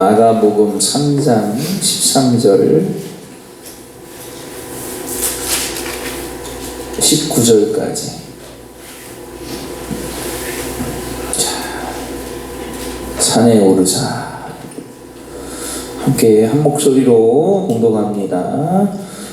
마가복음 3장 13절 19절까지. 산에 오르사. 함께 한 목소리로 공독합니다.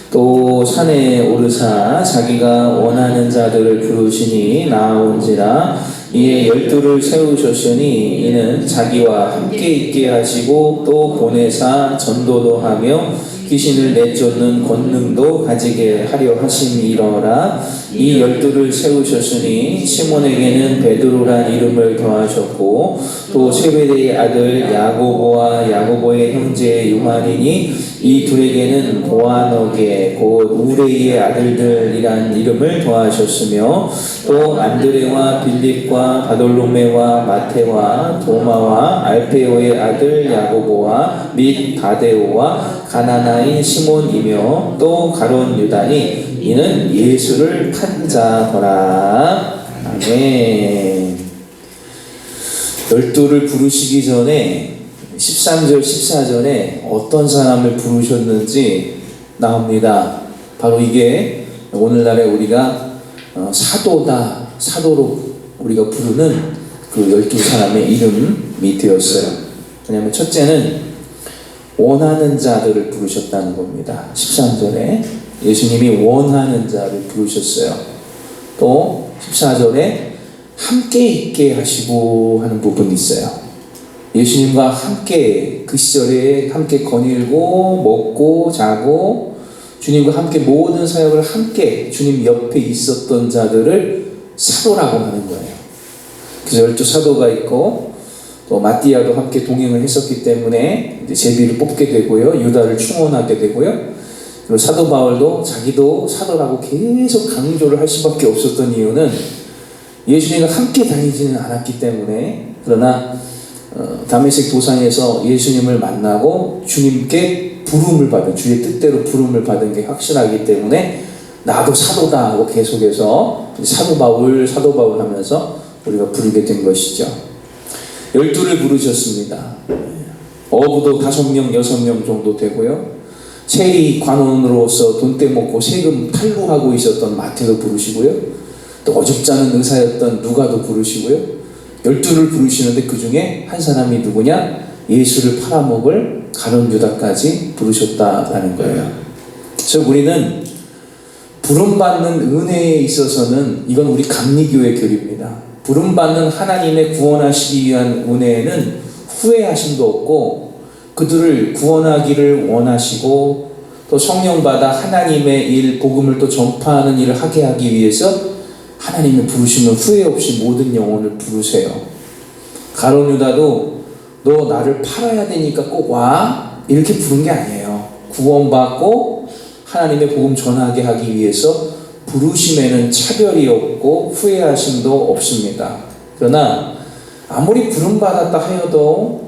또 산에 오르사 자기가 원하는 자들을 부르시니 나아온지라. 이에 12를 세우셨으니 이는 자기와 함께 있게 하시고 또 보내사 전도도 하며 귀신을 내쫓는 권능도 가지게 하려 하심이러라. 이 12를 세우셨으니 시몬에게는 베드로란 이름을 더하셨고 또 세베대의 아들 야고보와 야고보의 형제 요한이니 이 둘에게는 보아너게 곧 우레이의 아들들이란 이름을 더하셨으며 또 안드레와 빌립과 바돌로메와 마테와 도마와 알페오의 아들 야고보와 및 다데오와 가나나인 시몬이며 또 가룟 유다니 이는 예수를 판 자더라. 아멘. 12를 부르시기 전에 13절 14절에 어떤 사람을 부르셨는지 나옵니다. 바로 이게 오늘날에 우리가 사도다, 사도로 우리가 부르는 그 12사람의 이름이 되었어요. 왜냐하면 첫째는 원하는 자들을 부르셨다는 겁니다. 13절에 예수님이 원하는 자를 부르셨어요. 또 14절에 함께 있게 하시고 하는 부분이 있어요. 예수님과 함께 그 시절에 함께 거닐고 먹고 자고 주님과 함께 모든 사역을 함께 주님 옆에 있었던 자들을 사도라고 하는 거예요. 그래서 12사도가 있고 또 마띠아도 함께 동행을 했었기 때문에 이제 제비를 뽑게 되고요. 유다를 충원하게 되고요. 그리고 사도 바울도 자기도 사도라고 계속 강조를 할 수밖에 없었던 이유는 예수님과 함께 다니지는 않았기 때문에. 그러나 다메섹 도상에서 예수님을 만나고 주님께 부름을 받은, 주의 뜻대로 부름을 받은 게 확실하기 때문에 나도 사도다 하고 계속해서 사도 바울 하면서 우리가 부르게 된 것이죠. 12를 부르셨습니다. 어부도 5명, 6명 정도 되고요. 세리 관원으로서 돈 떼먹고 세금 탈루하고 있었던 마태도 부르시고요. 또 어줍지 않은 의사였던 누가도 부르시고요. 12를 부르시는데 그 중에 한 사람이 누구냐? 예수를 팔아먹을 가룟 유다까지 부르셨다라는 거예요. 그래서 우리는 부름받는 은혜에 있어서는 이건 우리 감리교의 교리입니다. 부름받는 하나님의 구원하시기 위한 은혜에는 후회하심도 없고 그들을 구원하기를 원하시고 또 성령 받아 하나님의 일, 복음을 또 전파하는 일을 하게 하기 위해서 하나님의 부르시면 후회 없이 모든 영혼을 부르세요. 가룟 유다도 너 나를 팔아야 되니까 꼭 와 이렇게 부른 게 아니에요. 구원받고 하나님의 복음 전하게 하기 위해서 부르심에는 차별이 없고 후회하심도 없습니다. 그러나 아무리 부름받았다 하여도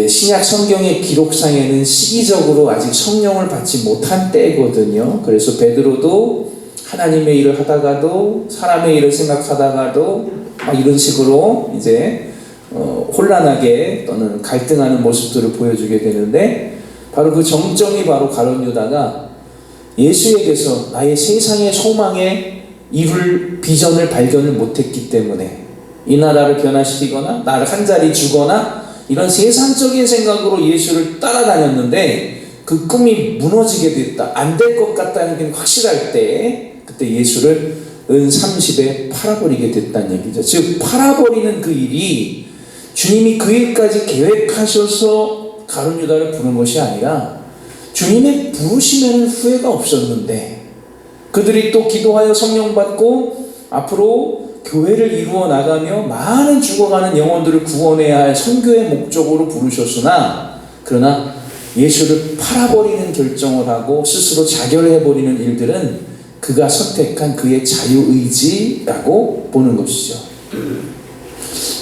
신약 성경의 기록상에는 시기적으로 아직 성령을 받지 못한 때거든요. 그래서 베드로도 하나님의 일을 하다가도 사람의 일을 생각하다가도 막 이런 식으로 이제 혼란하게 또는 갈등하는 모습들을 보여주게 되는데 바로 그 정점이 바로 가룟 유다가 예수에게서 나의 세상의 소망에 이룰 비전을 발견을 못했기 때문에 이 나라를 변화시키거나 나를 한 자리 주거나 이런 세상적인 생각으로 예수를 따라다녔는데 그 꿈이 무너지게 됐다. 안 될 것 같다는 게 확실할 때 그때 예수를 은 30에 팔아버리게 됐다는 얘기죠. 즉 팔아버리는 그 일이 주님이 그 일까지 계획하셔서 가룟 유다를 부른 것이 아니라 주님의 부르심에는 후회가 없었는데 그들이 또 기도하여 성령 받고 앞으로 교회를 이루어 나가며 많은 죽어가는 영혼들을 구원해야 할 선교의 목적으로 부르셨으나 그러나 예수를 팔아버리는 결정을 하고 스스로 자결해버리는 일들은 그가 선택한 그의 자유의지라고 보는 것이죠.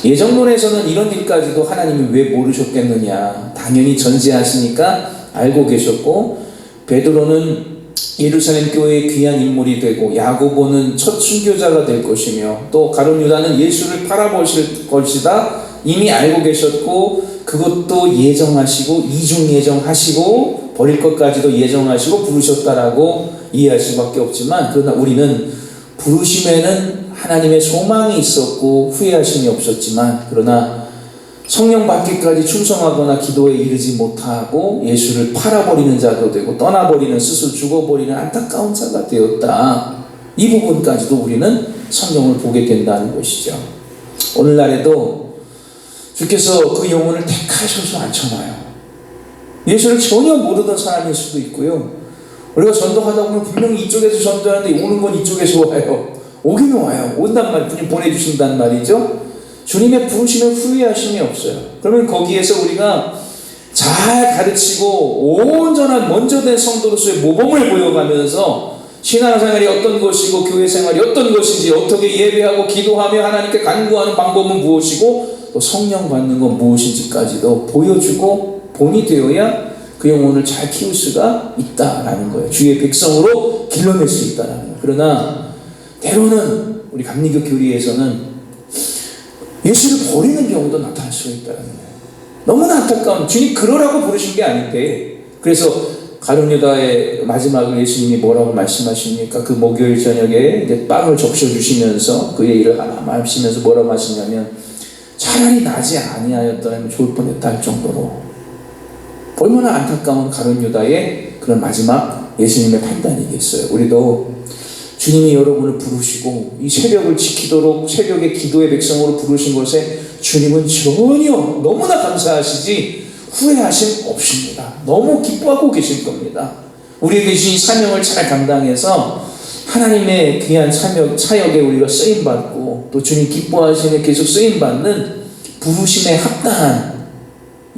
예정론에서는 이런 일까지도 하나님이 왜 모르셨겠느냐. 당연히 전지하시니까 알고 계셨고 베드로는 예루살렘 교회의 귀한 인물이 되고 야고보는 첫 순교자가 될 것이며 또 가룟 유다는 예수를 팔아버릴 것이다 이미 알고 계셨고 그 그것도 예정하시고 이중 예정하시고 버릴 것까지도 예정하시고 부르셨다라고 이해할 수밖에 없지만, 그러나 우리는 부르심에는 하나님의 소망이 있었고 후회하심이 없었지만, 그러나 성령 받기까지 충성하거나 기도에 이르지 못하고 예수를 팔아버리는 자도 되고 떠나버리는, 스스로 죽어버리는 안타까운 자가 되었다. 이 부분까지도 우리는 성경을 보게 된다는 것이죠. 오늘날에도 주께서 그 영혼을 택하셔서 앉혀놔요. 예수를 전혀 모르던 사람일 수도 있고요. 우리가 전도하다 보면 분명히 이쪽에서 전도하는데 오는 건 이쪽에서 와요. 오기는 와요. 온단 말이에요. 주님 보내주신단 말이죠. 주님의 부르심에 후회하심이 없어요. 그러면 거기에서 우리가 잘 가르치고 온전한 먼저 된 성도로서의 모범을 보여가면서 신앙생활이 어떤 것이고 교회 생활이 어떤 것인지, 어떻게 예배하고 기도하며 하나님께 간구하는 방법은 무엇이고 또 성령 받는 건 무엇인지까지도 보여주고 본이 되어야 그 영혼을 잘 키울 수가 있다라는 거예요. 주의 백성으로 길러낼 수 있다라는 거예요. 그러나 때로는 우리 감리교 교리에서는 예수를 버리는 경우도 나타날 수가 있다는 거예요. 너무나 안타까운, 주님 그러라고 부르신 게 아닌데. 그래서 가룟 유다의 마지막을 예수님이 뭐라고 말씀하십니까? 그 목요일 저녁에 이제 빵을 적셔주시면서 그의 일을 하나 마시면서 뭐라고 하시냐면, 차라리 나지 아니하였더라면 좋을 뻔했다 할 정도로 얼마나 안타까운 가룟 유다의 그런 마지막 예수님의 판단이겠어요. 우리도 주님이 여러분을 부르시고 이 새벽을 지키도록 새벽의 기도의 백성으로 부르신 것에 주님은 전혀 너무나 감사하시지 후회하심 없습니다. 너무 기뻐하고 계실 겁니다. 우리에게 주신 사명을 잘 감당해서 하나님의 귀한 사역에 우리가 쓰임받고 또 주님 기뻐하시는 계속 쓰임받는 부르심에 합당한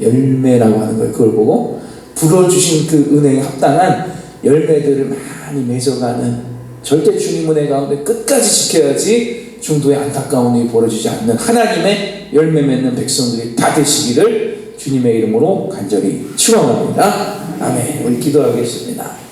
열매라고 하는 거예요. 그걸 보고 불어주신 그 은혜에 합당한 열매들을 많이 맺어가는, 절대 주님 은혜 가운데 끝까지 지켜야지 중도에 안타까운 일이 벌어지지 않는 하나님의 열매 맺는 백성들이 다 되시기를 주님의 이름으로 간절히 축원합니다. 아멘. 우리 기도하겠습니다.